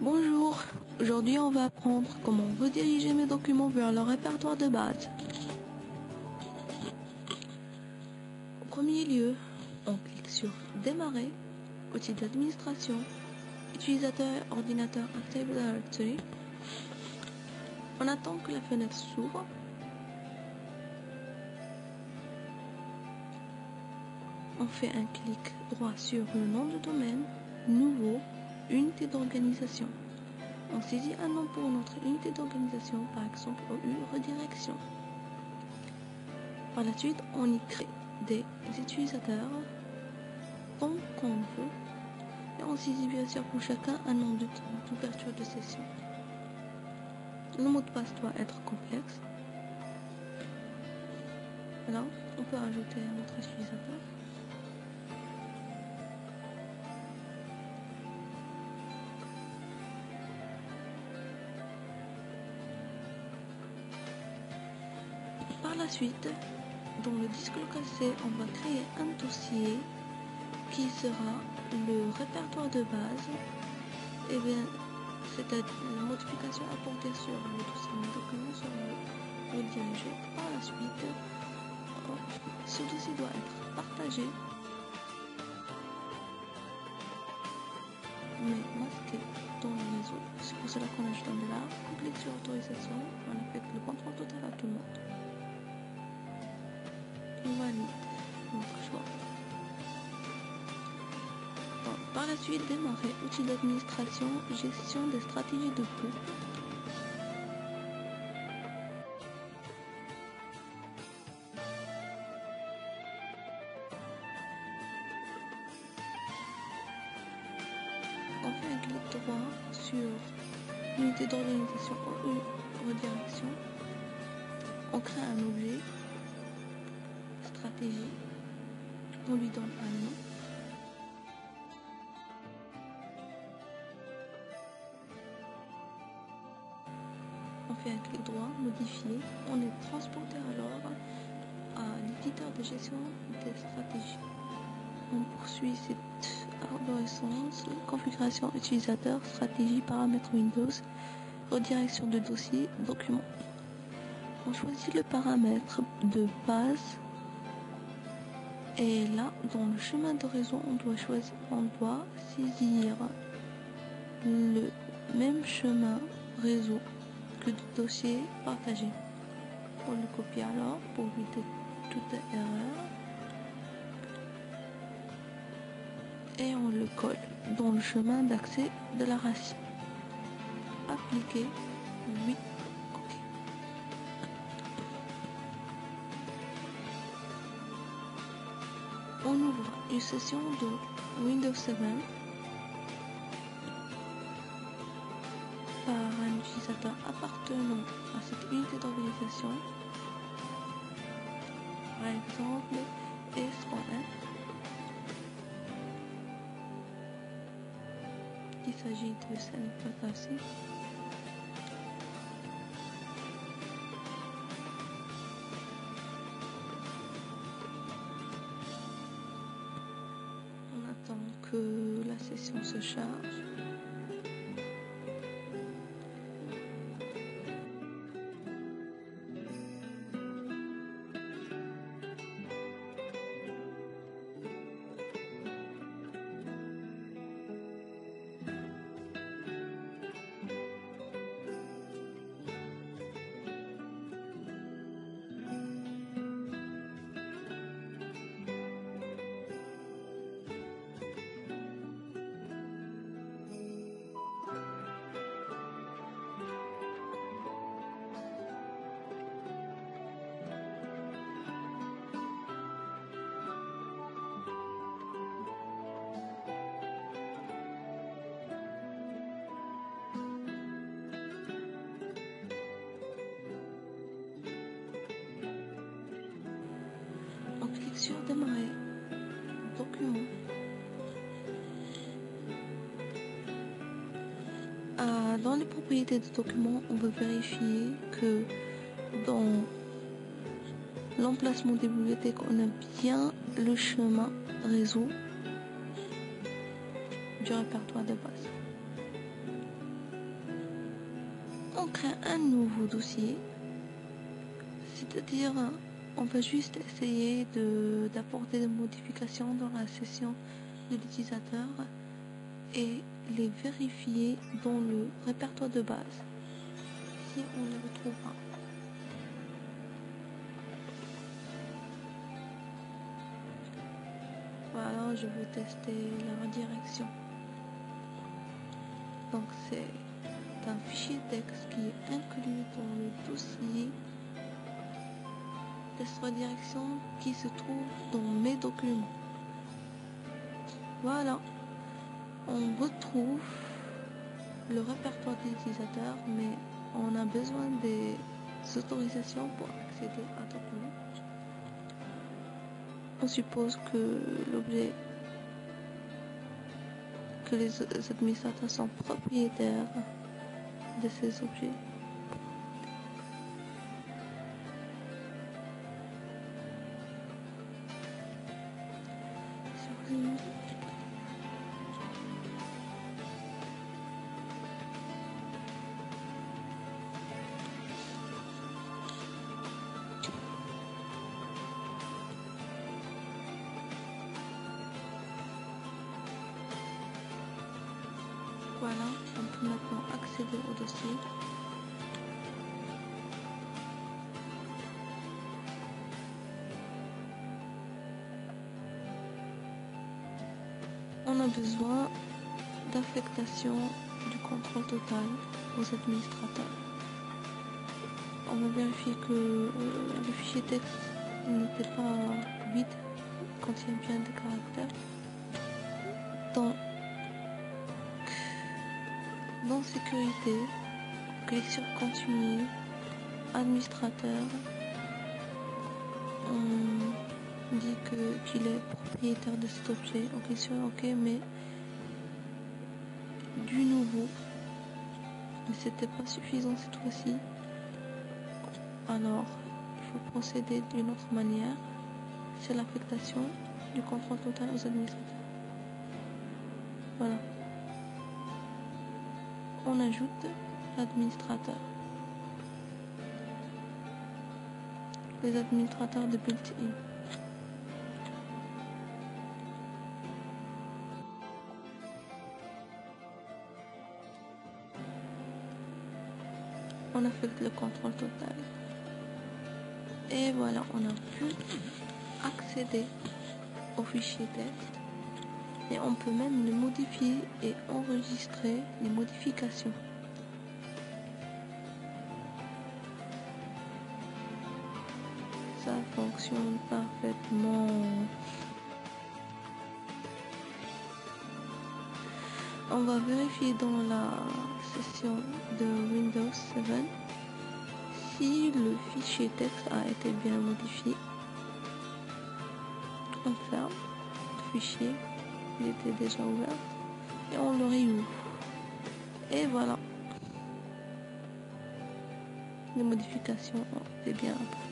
Bonjour, aujourd'hui on va apprendre comment rediriger mes documents vers leur répertoire de base. En premier lieu, on clique sur Démarrer, outil d'administration, utilisateur, ordinateur, Active Directory. On attend que la fenêtre s'ouvre. On fait un clic droit sur le nom de domaine, Nouveau, unité d'organisation. On saisit un nom pour notre unité d'organisation, par exemple OU redirection. Par la suite, on y crée des utilisateurs tant qu'on veut et on saisit bien sûr pour chacun un nom d'ouverture de session. Le mot de passe doit être complexe. Alors, on peut ajouter un autre utilisateur. Par la suite, dans le disque local C, on va créer un dossier qui sera le répertoire de base. Et bien, c'est la modification apportée sur le dossier de document sera redirigée. Par la suite, ce dossier doit être partagé, mais masqué dans le réseau. C'est pour cela qu'on ajoute un dollar. On clique sur autorisation, on affecte le contrôle total à tout le monde. On valide notre choix. Bon, par la suite, démarrer outil d'administration, gestion des stratégies de groupe. On fait un clic droit sur l'unité d'organisation ou redirection. On crée un objet, stratégie, on lui donne un nom. On fait un clic droit, modifier. On est transporté alors à l'éditeur de gestion des stratégies. On poursuit cette arborescence, configuration utilisateur, stratégie, paramètres Windows, redirection de dossier, document. On choisit le paramètre de base. Et là, dans le chemin de réseau, on doit saisir le même chemin réseau que le dossier partagé. On le copie alors pour éviter toute erreur. Et on le colle dans le chemin d'accès de la racine. Appliquer, oui, OK. On ouvre une session de Windows 7 par un utilisateur appartenant à cette unité d'organisation, par exemple S1F. Il s'agit de cette place-ci. On attend que la session se charge. On clique sur Démarrer, Document. Dans les propriétés du document, on veut vérifier que dans l'emplacement des bibliothèques, on a bien le chemin réseau du répertoire de base. on crée un nouveau dossier, c'est-à-dire on va juste essayer d'apporter des modifications dans la session de l'utilisateur et les vérifier dans le répertoire de base si on les retrouvera. Voilà, je veux tester la redirection. Donc c'est un fichier texte qui est inclus dans le dossier test redirection qui se trouve dans mes documents. Voilà, on retrouve le répertoire de l'utilisateur, mais on a besoin des autorisations pour accéder à document. On suppose que les administrateurs sont propriétaires de ces objets. Voilà, on peut maintenant accéder au dossier. On a besoin d'affectation du contrôle total aux administrateurs. On va vérifier que le fichier texte n'était pas vide, contient bien des caractères. Dans sécurité, collection continue, administrateur, on dit qu'il est propriétaire de cet objet. Ok, sûr, ok, mais du nouveau, mais c'était pas suffisant cette fois-ci. Alors, il faut procéder d'une autre manière. C'est l'affectation du contrôle total aux administrateurs. Voilà. On ajoute l'administrateur. Les administrateurs de built-in. On affecte le contrôle total. Et voilà, on a pu accéder au fichier texte. Et on peut même le modifier et enregistrer les modifications. Ça fonctionne parfaitement. On va vérifier dans la session de Windows 7 si le fichier texte a été bien modifié. On ferme le fichier. Il était déjà ouvert et on le réouvre et voilà, les modifications ont été bien apportées.